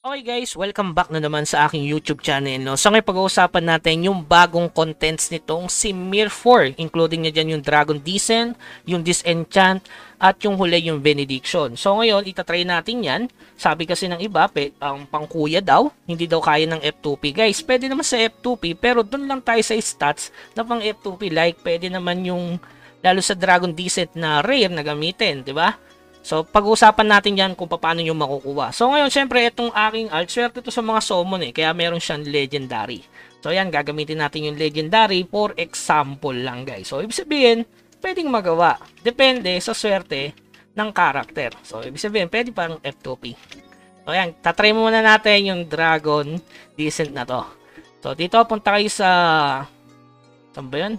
Okay guys, welcome back na naman sa aking YouTube channel. No? So ngayon pag-uusapan natin yung bagong contents nitong si Mir 4. Including niya dyan yung Dragon Descent, yung Disenchant, at yung huli yung Benediction. So ngayon, itatry natin yan. Sabi kasi ng iba, ang pangkuya daw, hindi daw kaya ng F2P. Guys, pwede naman sa F2P, pero dun lang tayo sa stats na pang F2P. Like, pwede naman yung, lalo sa Dragon Descent na rare na gamitin, di ba? So, pag-uusapan natin yan kung paano nyo makukuha. So, ngayon, syempre, itong aking alt, swerte ito sa mga summon kaya meron siyang legendary. So, yan, gagamitin natin yung legendary for example lang, guys. So, ibig sabihin, pwedeng magawa. Depende sa swerte ng character. So, ibig sabihin, pwede pang F2P. So, yan, tatry muna natin yung Dragon Descent na to. So, dito, punta kayo sa... Saan ba yun?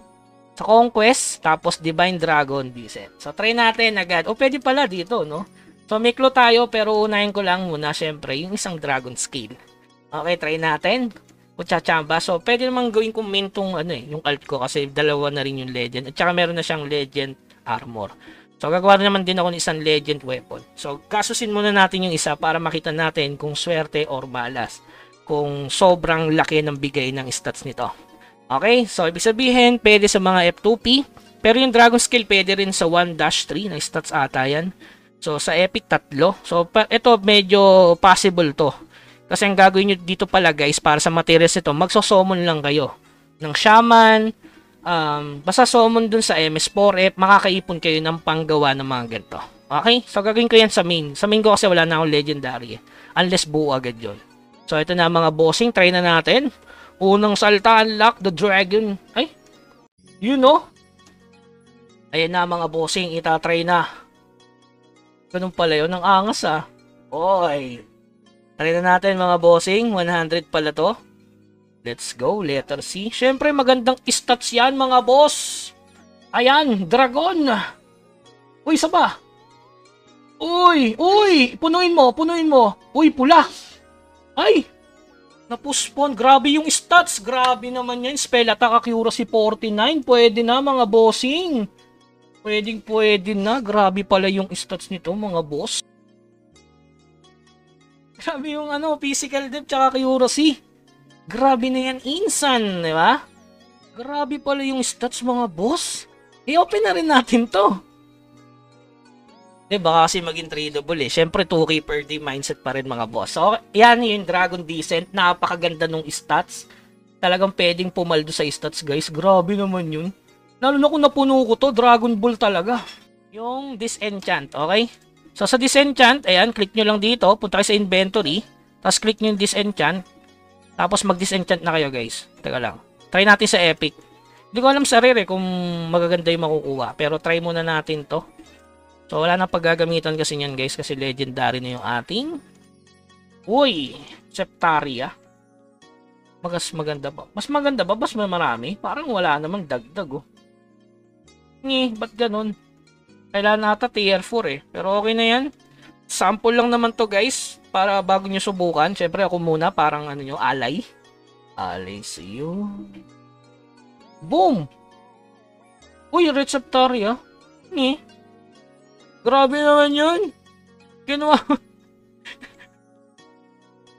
Sa Conquest, tapos Divine Dragon Descent. So, try natin agad. O, pwede pala dito, no? So, may clue tayo, pero unahin ko lang muna, syempre, yung isang Dragon Skill. Okay, try natin. Kutsachamba. So, pwede naman gawin kong main tong, yung alt ko, kasi dalawa na rin yung Legend. At saka meron na siyang Legend Armor. So, gagawa naman din ako ng isang Legend Weapon. So, kasusin muna natin yung isa para makita natin kung swerte or malas. Kung sobrang laki ng bigay ng stats nito. Okay, so ibig sabihin, pwede sa mga F2P, pero yung Dragon Skill pwede rin sa 1-3 na stats ata yan. So sa Epic, 3. So ito medyo possible to. Kasi ang gagawin nyo dito pala guys, para sa materials ito, magsusummon lang kayo ng Shaman, basta summon dun sa MS4F, makakaipon kayo ng panggawa ng mga ganito. Okay, so gagawin ko yan sa main. Sa main ko kasi wala na akong legendary unless buo agad yun. So ito na mga bossing, try na natin. Unang salta, unlock the dragon. Ay, you know. Ayan na mga bossing, itatry na. Ganun pala yun, ang angas Oy. Try na natin mga bossing, 100 pala to. Let's go, letter C. Syempre magandang stats yan mga boss. Ayan, dragon. Uy, isa pa. Uy, punuin mo. Uy, pula. Ay, napuspon. Grabe yung stats. Grabe naman yan. Spell attack accuracy 49. Pwede na mga bossing. Pwede na. Grabe pala yung stats nito mga boss. Grabe yung physical depth tsaka accuracy. Grabe na yan. Insan. Diba? Grabe pala yung stats mga boss. I-open na rin natin to. Baka kasi maging tradable Siyempre 2K per day mindset pa rin mga boss. So yan yung Dragon Descent. Napakaganda nung stats. Talagang pwedeng pumaldo sa stats guys. Grabe naman yun. Lalo na kung napuno ko to, Dragon Ball talaga. Yung Disenchant, okay? So sa Disenchant, ayan, click nyo lang dito. Punta kayo sa inventory. Tapos click nyo yung Disenchant. Tapos mag-Disenchant na kayo guys. Teka lang. Try natin sa Epic. Hindi ko alam sa rare kung magaganda yung makukuha. Pero try muna natin to. So, wala na paggagamitan kasi niyan guys. Kasi legendary na yung ating. Uy! Septaria. Mas maganda ba? Mas maganda ba? Mas marami? Parang wala namang dagdag ba't ganun? Kailangan nata tier 4 Pero okay na yan. Sample lang naman to guys. Para bago nyo subukan. Syempre ako muna. Parang alay. Alay sa'yo. Boom! Uy! Red Septaria. Grabe naman yun. Ginawa.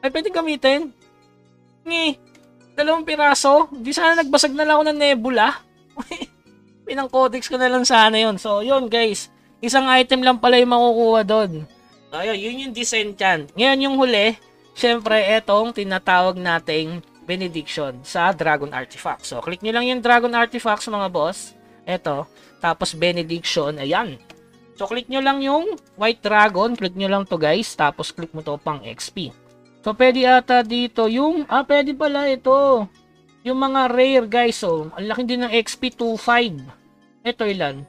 Ay, pwede gamitin. 2 piraso. Di sana nagbasag na lang ako ng nebula. Pinang codex ko na lang sana yun. So, yun guys. Isang item lang pala yung makukuha doon. So, yun yung Disenchant. Ngayon yung huli. Syempre, etong tinatawag nating Benediction sa Dragon Artifact. So, click nyo lang yung Dragon Artifacts mga boss. Eto. Tapos Benediction. Ayan. So, click nyo lang yung White Dragon. Click nyo lang to guys. Tapos, click mo to pang XP. So, pwede ata dito yung... pwede pala ito. Yung mga rare guys. So, ang laki din ng XP 2.5. Ito ilan?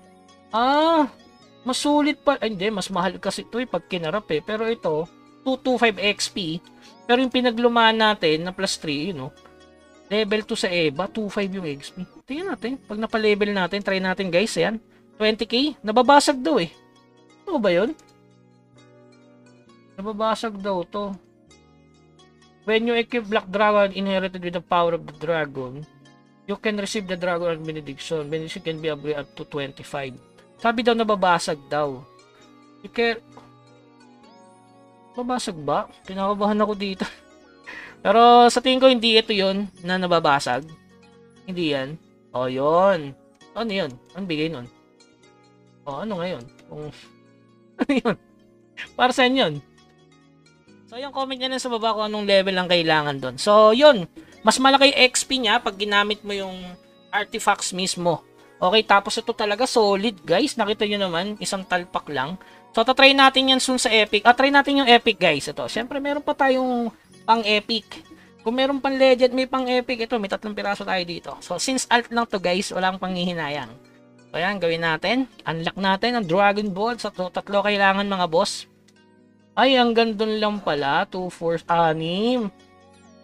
Mas sulit pa. Ay, hindi. Mas mahal kasi ito pag kinarap Pero ito, 225 XP. Pero yung pinaglumaan natin na plus 3, level 2 sa EVA, 2.5 yung XP. Tingnan natin. Pag napalevel natin, try natin guys. Ayan. 20k? Nababasag daw Ano ba yun? Nababasag daw to. When you equip Black Dragon inherited with the power of the dragon, you can receive the Dragon Benediction. Benediction can be upgraded up to 25. Sabi daw nababasag daw. You can... Babasag ba? Kinakabahan ako dito. Pero sa tingin ko hindi ito yon na nababasag. Hindi yan. O, yun. Ano yun? Ano bigay nun? O, ano ngayon? Ano yun? Para saan yun? So, yung comment nyo na sa baba kung anong level ang kailangan doon. So, yun. Mas malaki XP niya pag ginamit mo yung artifacts mismo. Okay, tapos ito talaga solid, guys. Nakita nyo naman, isang talpak lang. So, tatry natin yan soon sa Epic. Try natin yung Epic, guys. Ito. Siyempre, meron pa tayong pang-Epic. Kung meron pang Legend, may pang-Epic. Ito, may 3 piraso tayo dito. So, since alt lang to, guys, walang panghihinayang. So, ayan, gawin natin. Unlock natin ang Dragon Ball. So, 3 kailangan, mga boss. Ay, hanggang doon lang pala. 2, 4, 6.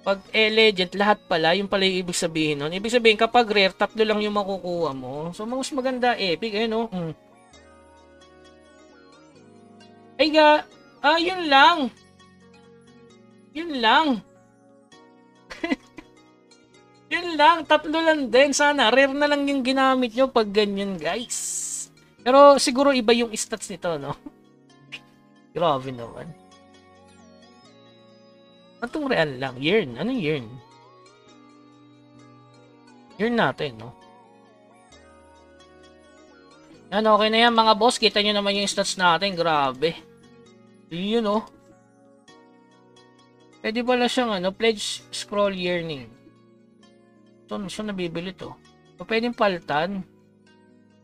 Pag Legend, lahat pala. Yung pala yung ibig sabihin nun. Ibig sabihin, kapag rare, 3 lang yung makukuha mo. So, mas maganda Epic. Ayun, no? Ay, yun lang. Yun lang. Yun lang, 3 lang din. Sana, rare na lang yung ginamit nyo pag ganyan, guys. Pero siguro iba yung stats nito, no? Grabe naman. Anong real lang? Yearn. Anong yearn? Yearn natin, no? Yan, okay na yan, mga boss. Kita nyo naman yung stats natin. Grabe. Yun, no? Pwede pala siyang, pledge scroll yearning. So nabibili to. So, pwedeng palitan.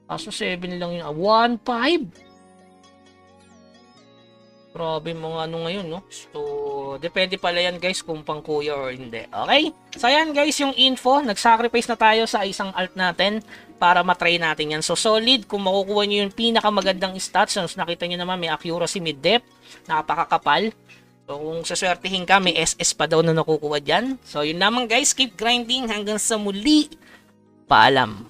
Kaso 7 lang yun. 1.5? Grabe mga ngayon, no? So, depende pala yan, guys, kung pang kuya or hindi. Okay? So, ayan, guys, yung info. Nag-sacrifice na tayo sa isang alt natin para matry natin yan. So, solid. Kung makukuha nyo yung pinakamagandang stats, nakita nyo naman, may accuracy, mid-depth. Napakakapal. So, kung saswertihin ka, may SS pa daw na nakukuha dyan. So, yun naman, guys. Keep grinding hanggang sa muli. Paalam.